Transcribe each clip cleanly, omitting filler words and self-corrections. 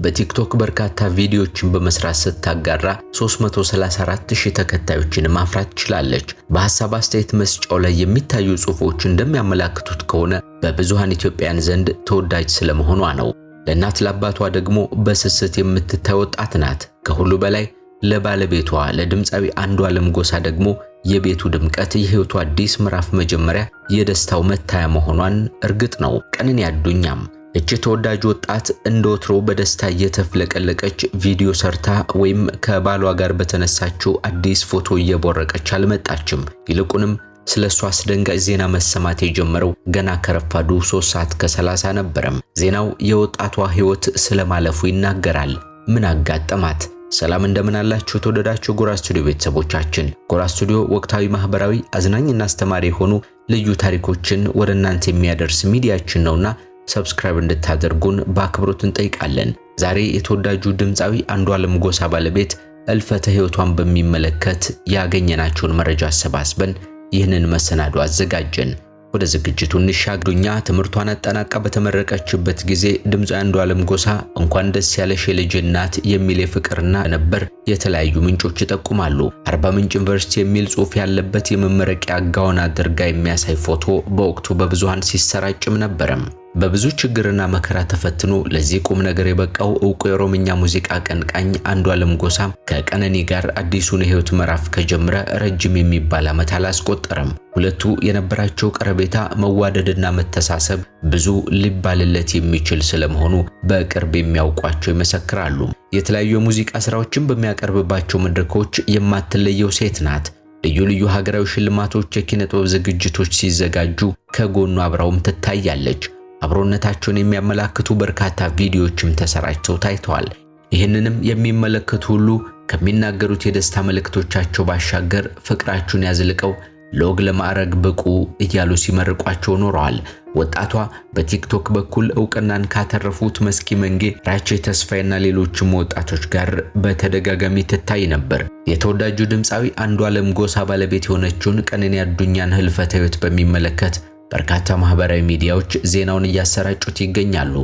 በቲክቶክ በርካታ ቪዲዮዎችን በመስራት ስታጋራ 334000 ተከታዮችን ማፍራት ችላለች። በሐሳብ አስተያየት መስጫው ላይ የሚታዩ ጽሑፎች እንደሚያመላክቱት ከሆነ በብዙሃን ኢትዮጵያውያን ዘንድ ተወዳጅ ስለመሆኗ ነው። ለእናት ለአባቷ ደግሞ በስስት የምትታይ ወጣት ናት። ከሁሉ በላይ ለባለቤቷ ለድምፃዊ አንዷለም ጎሳ ደግሞ የቤቱ ድምቀት፣ የህይወቱ አዲስ ምዕራፍ መጀመሪያ፣ የደስታው መታያ መሆኗን እርግጥ ነው። ቀነኒ አዱኛም እቺ ተወዳጅ ወጣት እንደወትሮ በደስታ እየተፍለቀለቀች ቪዲዮ ሰርታ ወይም ከባሏ ጋር በተነሳችው አዲስ ፎቶ እየቦረቀች አልመጣችም። ይልቁንም ስለሷ አስደንጋጭ ዜና መሰማት የጀመረው ገና ከረፋዱ 3 ሰዓት ከ30 ነበረም። ዜናው የወጣቷ ህይወት ስለማለፉ ይናገራል። ምን አጋጠማት? ሰላም እንደምን አላችሁ ተወደዳችሁ ጎራ ስቱዲዮ ቤተሰቦቻችን። ጎራ ስቱዲዮ ወቅታዊ፣ ማህበራዊ፣ አዝናኝና አስተማሪ የሆኑ ልዩ ታሪኮችን ወደ እናንተ የሚያደርስ ሚዲያችን ነውና ሰብስክራይብ እንድታደርጉን በአክብሮት እንጠይቃለን። ዛሬ የተወዳጁ ድምፃዊ አንዷለም ጎሳ ባለቤት እልፈተ ህይወቷን በሚመለከት ያገኘናቸውን መረጃ አሰባስበን ይህንን መሰናዶ አዘጋጀን። ወደ ዝግጅቱ እንሻገሩኛ። ትምህርቷን አጠናቃ በተመረቀችበት ጊዜ ድምፃዊ አንዷለም ጎሳ እንኳን ደስ ያለሽ የልጅ እናት የሚል የፍቅርና ነበር የተለያዩ ምንጮች ይጠቁማሉ። አርባ ምንጭ ዩኒቨርሲቲ የሚል ጽሑፍ ያለበት የመመረቂያ ጋውን አድርጋ የሚያሳይ ፎቶ በወቅቱ በብዙሃን ሲሰራጭም ነበረም። በብዙ ችግርና መከራ ተፈትኖ ለዚህ ቁም ነገር የበቃው ዕውቁ የኦሮምኛ ሙዚቃ አቀንቃኝ አንዷለም ጎሳ ከቀነኒ ጋር አዲሱን የህይወት ምዕራፍ ከጀመረ ረጅም የሚባል ዓመት አላስቆጠረም። ሁለቱ የነበራቸው ቀረቤታ፣ መዋደድና መተሳሰብ ብዙ ሊባልለት የሚችል ስለመሆኑ በቅርብ የሚያውቋቸው ይመሰክራሉ። የተለያዩ የሙዚቃ ስራዎችን በሚያቀርብባቸው መድረኮች የማትለየው ሴት ናት። ልዩ ልዩ ሀገራዊ ሽልማቶች፣ የኪነ ጥበብ ዝግጅቶች ሲዘጋጁ ከጎኑ አብራውም ትታያለች። አብሮነታቸውን የሚያመላክቱ በርካታ ቪዲዮዎችም ተሰራጭተው ታይተዋል። ይህንንም የሚመለከቱ ሁሉ ከሚናገሩት የደስታ መልእክቶቻቸው ባሻገር ፍቅራቸውን ያዝልቀው ለወግ ለማዕረግ ብቁ እያሉ ሲመርቋቸው ኖረዋል። ወጣቷ በቲክቶክ በኩል ዕውቅናን ካተረፉት መስኪ መንጌ፣ ራቼ ተስፋዬና ሌሎችም ወጣቶች ጋር በተደጋጋሚ ትታይ ነበር። የተወዳጁ ድምፃዊ አንዷለም ጎሳ ባለቤት የሆነችውን ቀነኒ አዱኛን ህልፈተ ህይወት በሚመለከት በርካታ ማህበራዊ ሚዲያዎች ዜናውን እያሰራጩት ይገኛሉ።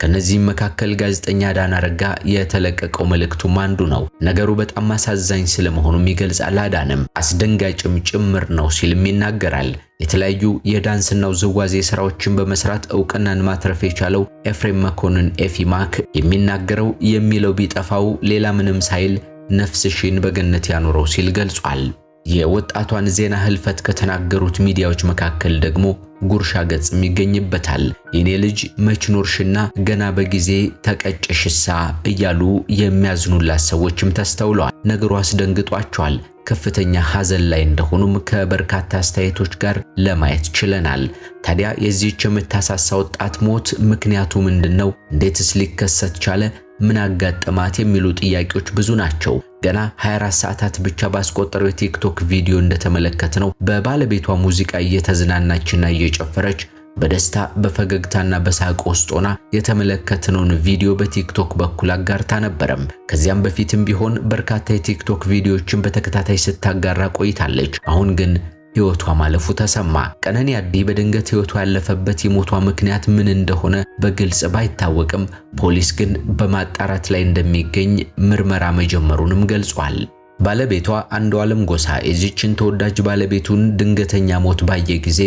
ከነዚህም መካከል ጋዜጠኛ ዳና ረጋ የተለቀቀው መልእክቱም አንዱ ነው። ነገሩ በጣም አሳዛኝ ስለመሆኑም ይገልጻል። አዳንም አስደንጋጭም ጭምር ነው ሲልም ይናገራል። የተለያዩ የዳንስና ውዝዋዜ ስራዎችን በመስራት ዕውቅናን ማትረፍ የቻለው ኤፍሬም መኮንን ኤፊማክ የሚናገረው የሚለው ቢጠፋው ሌላ ምንም ሳይል ነፍስሽን በገነት ያኑረው ሲል ገልጿል። የወጣቷን ዜና ህልፈት ከተናገሩት ሚዲያዎች መካከል ደግሞ ጉርሻ ገጽም ይገኝበታል። የኔ ልጅ መችኖርሽና ገና በጊዜ ተቀጨሽሳ እያሉ የሚያዝኑላት ሰዎችም ተስተውለዋል። ነገሩ አስደንግጧቸዋል። ከፍተኛ ሐዘን ላይ እንደሆኑም ከበርካታ አስተያየቶች ጋር ለማየት ችለናል። ታዲያ የዚህች የምታሳሳ ወጣት ሞት ምክንያቱ ምንድነው? እንዴትስ ሊከሰት ቻለ? ምን አጋጠማት? የሚሉ ጥያቄዎች ብዙ ናቸው። ገና 24 ሰዓታት ብቻ ባስቆጠረው የቲክቶክ ቪዲዮ እንደተመለከትነው በባለቤቷ ሙዚቃ እየተዝናናችና እየጨፈረች በደስታ በፈገግታና በሳቅ ውስጥ ሆና የተመለከትነውን ቪዲዮ በቲክቶክ በኩል አጋርታ ነበረም። ከዚያም በፊትም ቢሆን በርካታ የቲክቶክ ቪዲዮዎችን በተከታታይ ስታጋራ ቆይታለች። አሁን ግን ህይወቷ ማለፉ ተሰማ። ቀነኒ አዲ በድንገት ህይወቷ ያለፈበት የሞቷ ምክንያት ምን እንደሆነ በግልጽ ባይታወቅም ፖሊስ ግን በማጣራት ላይ እንደሚገኝ ምርመራ መጀመሩንም ገልጿል። ባለቤቷ አንዷለም ጎሳ የዚችን ተወዳጅ ባለቤቱን ድንገተኛ ሞት ባየ ጊዜ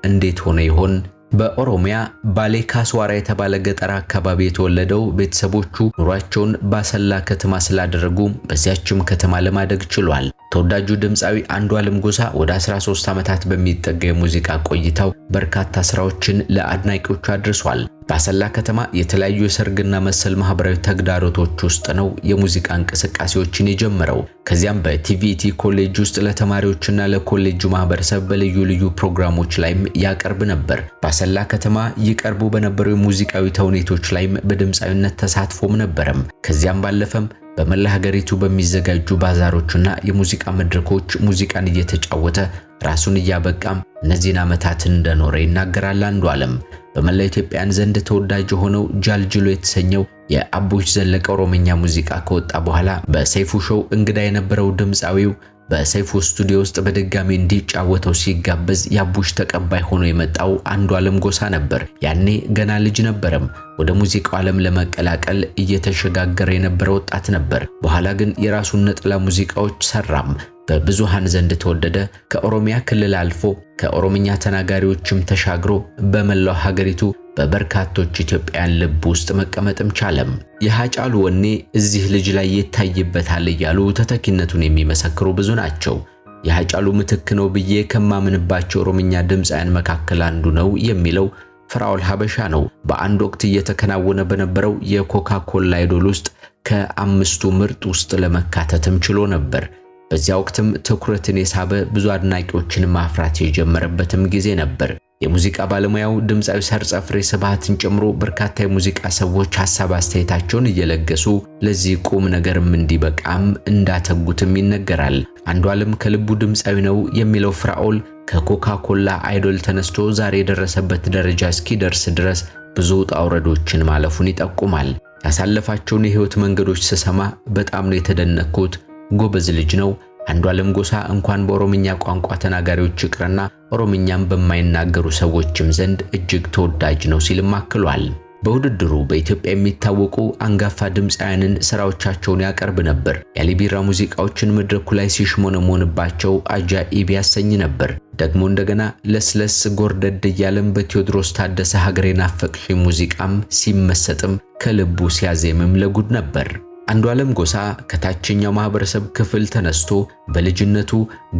እንዴት ሆነ ይሆን? በኦሮሚያ ባሌ ካስዋራ የተባለ ገጠር አካባቢ የተወለደው ቤተሰቦቹ ኑሯቸውን ባሰላ ከተማ ስላደረጉ በዚያችም ከተማ ለማደግ ችሏል። ተወዳጁ ድምፃዊ አንዷለም ጎሳ ወደ 13 ዓመታት በሚጠጋ የሙዚቃ ቆይታው በርካታ ስራዎችን ለአድናቂዎቹ አድርሷል። ባሰላ ከተማ የተለያዩ የሰርግና መሰል ማህበራዊ ተግዳሮቶች ውስጥ ነው የሙዚቃ እንቅስቃሴዎችን የጀመረው። ከዚያም በቲቪቲ ኮሌጅ ውስጥ ለተማሪዎችና ለኮሌጁ ማህበረሰብ በልዩ ልዩ ፕሮግራሞች ላይም ያቀርብ ነበር። ባሰላ ከተማ ይቀርቡ በነበሩ የሙዚቃዊ ተውኔቶች ላይም በድምፃዊነት ተሳትፎም ነበረም። ከዚያም ባለፈም በመላ ሀገሪቱ በሚዘጋጁ ባዛሮችና የሙዚቃ መድረኮች ሙዚቃን እየተጫወተ ራሱን እያበቃም እነዚህን ዓመታት እንደኖረ ይናገራል አንዷለም። በመላ ኢትዮጵያን ዘንድ ተወዳጅ ሆነው ጃልጅሎ የተሰኘው የአቦች ዘለቀ ኦሮምኛ ሙዚቃ ከወጣ በኋላ በሰይፉ ሾው እንግዳ የነበረው ድምፃዊው በሰይፉ ስቱዲዮ ውስጥ በድጋሚ እንዲጫወተው ሲጋበዝ ያቡሽ ተቀባይ ሆኖ የመጣው አንዷለም ጎሳ ነበር። ያኔ ገና ልጅ ነበረም። ወደ ሙዚቃው ዓለም ለመቀላቀል እየተሸጋገረ የነበረ ወጣት ነበር። በኋላ ግን የራሱን ነጠላ ሙዚቃዎች ሰራም። በብዙሃን ዘንድ ተወደደ። ከኦሮሚያ ክልል አልፎ ከኦሮምኛ ተናጋሪዎችም ተሻግሮ በመላው ሀገሪቱ በበርካቶች ኢትዮጵያውያን ልብ ውስጥ መቀመጥም ቻለም። የሃጫሉ ወኔ እዚህ ልጅ ላይ ይታይበታል እያሉ ተተኪነቱን የሚመሰክሩ ብዙ ናቸው። የሃጫሉ ምትክ ነው ብዬ ከማምንባቸው ኦሮምኛ ድምፃውያን መካከል አንዱ ነው የሚለው ፍራኦል ሀበሻ ነው። በአንድ ወቅት እየተከናወነ በነበረው የኮካኮላ አይዶል ውስጥ ከ5ቱ ምርጥ ውስጥ ለመካተትም ችሎ ነበር። በዚያ ወቅትም ትኩረትን የሳበ ብዙ አድናቂዎችን ማፍራት የጀመረበትም ጊዜ ነበር። የሙዚቃ ባለሙያው ድምፃዊ ሰርጸፍሬ ስብሐትን ጨምሮ በርካታ የሙዚቃ ሰዎች ሐሳብ አስተያየታቸውን እየለገሱ ለዚህ ቁም ነገርም እንዲበቃም እንዳተጉትም ይነገራል። አንዷለም ከልቡ ድምፃዊ ነው የሚለው ፍራኦል ከኮካኮላ አይዶል ተነስቶ ዛሬ የደረሰበት ደረጃ እስኪደርስ ድረስ ብዙ ውጣ ውረዶችን ማለፉን ይጠቁማል። ያሳለፋቸውን የህይወት መንገዶች ስሰማ በጣም ነው የተደነቅኩት። ጎበዝ ልጅ ነው። አንዷለም ጎሳ እንኳን በኦሮምኛ ቋንቋ ተናጋሪዎች ይቅርና ኦሮምኛም በማይናገሩ ሰዎችም ዘንድ እጅግ ተወዳጅ ነው ሲልም አክሏል። በውድድሩ በኢትዮጵያ የሚታወቁ አንጋፋ ድምፃውያንን ስራዎቻቸውን ያቀርብ ነበር። የአሊቢራ ሙዚቃዎችን መድረኩ ላይ ሲሽሞነሞንባቸው አጃኢብ ያሰኝ ነበር። ደግሞ እንደገና ለስለስ ጎርደድ እያለም በቴዎድሮስ ታደሰ ሀገሬን አፈቅሽ ሙዚቃም ሲመሰጥም ከልቡ ሲያዜምም ለጉድ ነበር። አንዷለም ጎሳ ከታችኛው ማህበረሰብ ክፍል ተነስቶ በልጅነቱ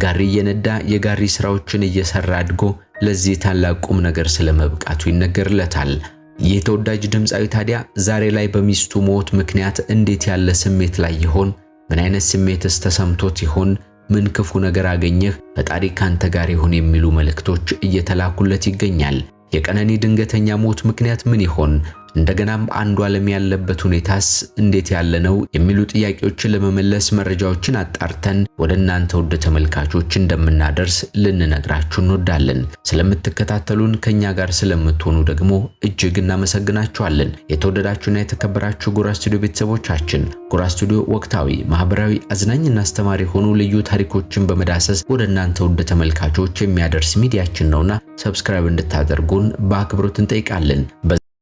ጋሪ የነዳ የጋሪ ስራዎችን እየሰራ አድጎ ለዚህ ታላቅ ቁም ነገር ስለመብቃቱ ይነገርለታል። ይህ ተወዳጅ ድምፃዊ ታዲያ ዛሬ ላይ በሚስቱ ሞት ምክንያት እንዴት ያለ ስሜት ላይ ይሆን? ምን አይነት ስሜትስ ተሰምቶት ይሆን? ምን ክፉ ነገር አገኘህ? ፈጣሪ ካንተ ጋር ይሁን የሚሉ መልእክቶች እየተላኩለት ይገኛል። የቀነኒ ድንገተኛ ሞት ምክንያት ምን ይሆን? እንደገናም አንዷለም ያለበት ሁኔታስ እንዴት ያለ ነው የሚሉ ጥያቄዎችን ለመመለስ መረጃዎችን አጣርተን ወደ እናንተ ወደ ተመልካቾች እንደምናደርስ ልንነግራችሁ እንወዳለን። ስለምትከታተሉን ከኛ ጋር ስለምትሆኑ ደግሞ እጅግ እናመሰግናችኋለን። የተወደዳችሁና የተከበራችሁ ጎራ ስቱዲዮ ቤተሰቦቻችን፣ ጎራ ስቱዲዮ ወቅታዊ፣ ማህበራዊ፣ አዝናኝና አስተማሪ ሆኑ ልዩ ታሪኮችን በመዳሰስ ወደ እናንተ ወደ ተመልካቾች የሚያደርስ ሚዲያችን ነውና ሰብስክራይብ እንድታደርጉን በአክብሮት እንጠይቃለን።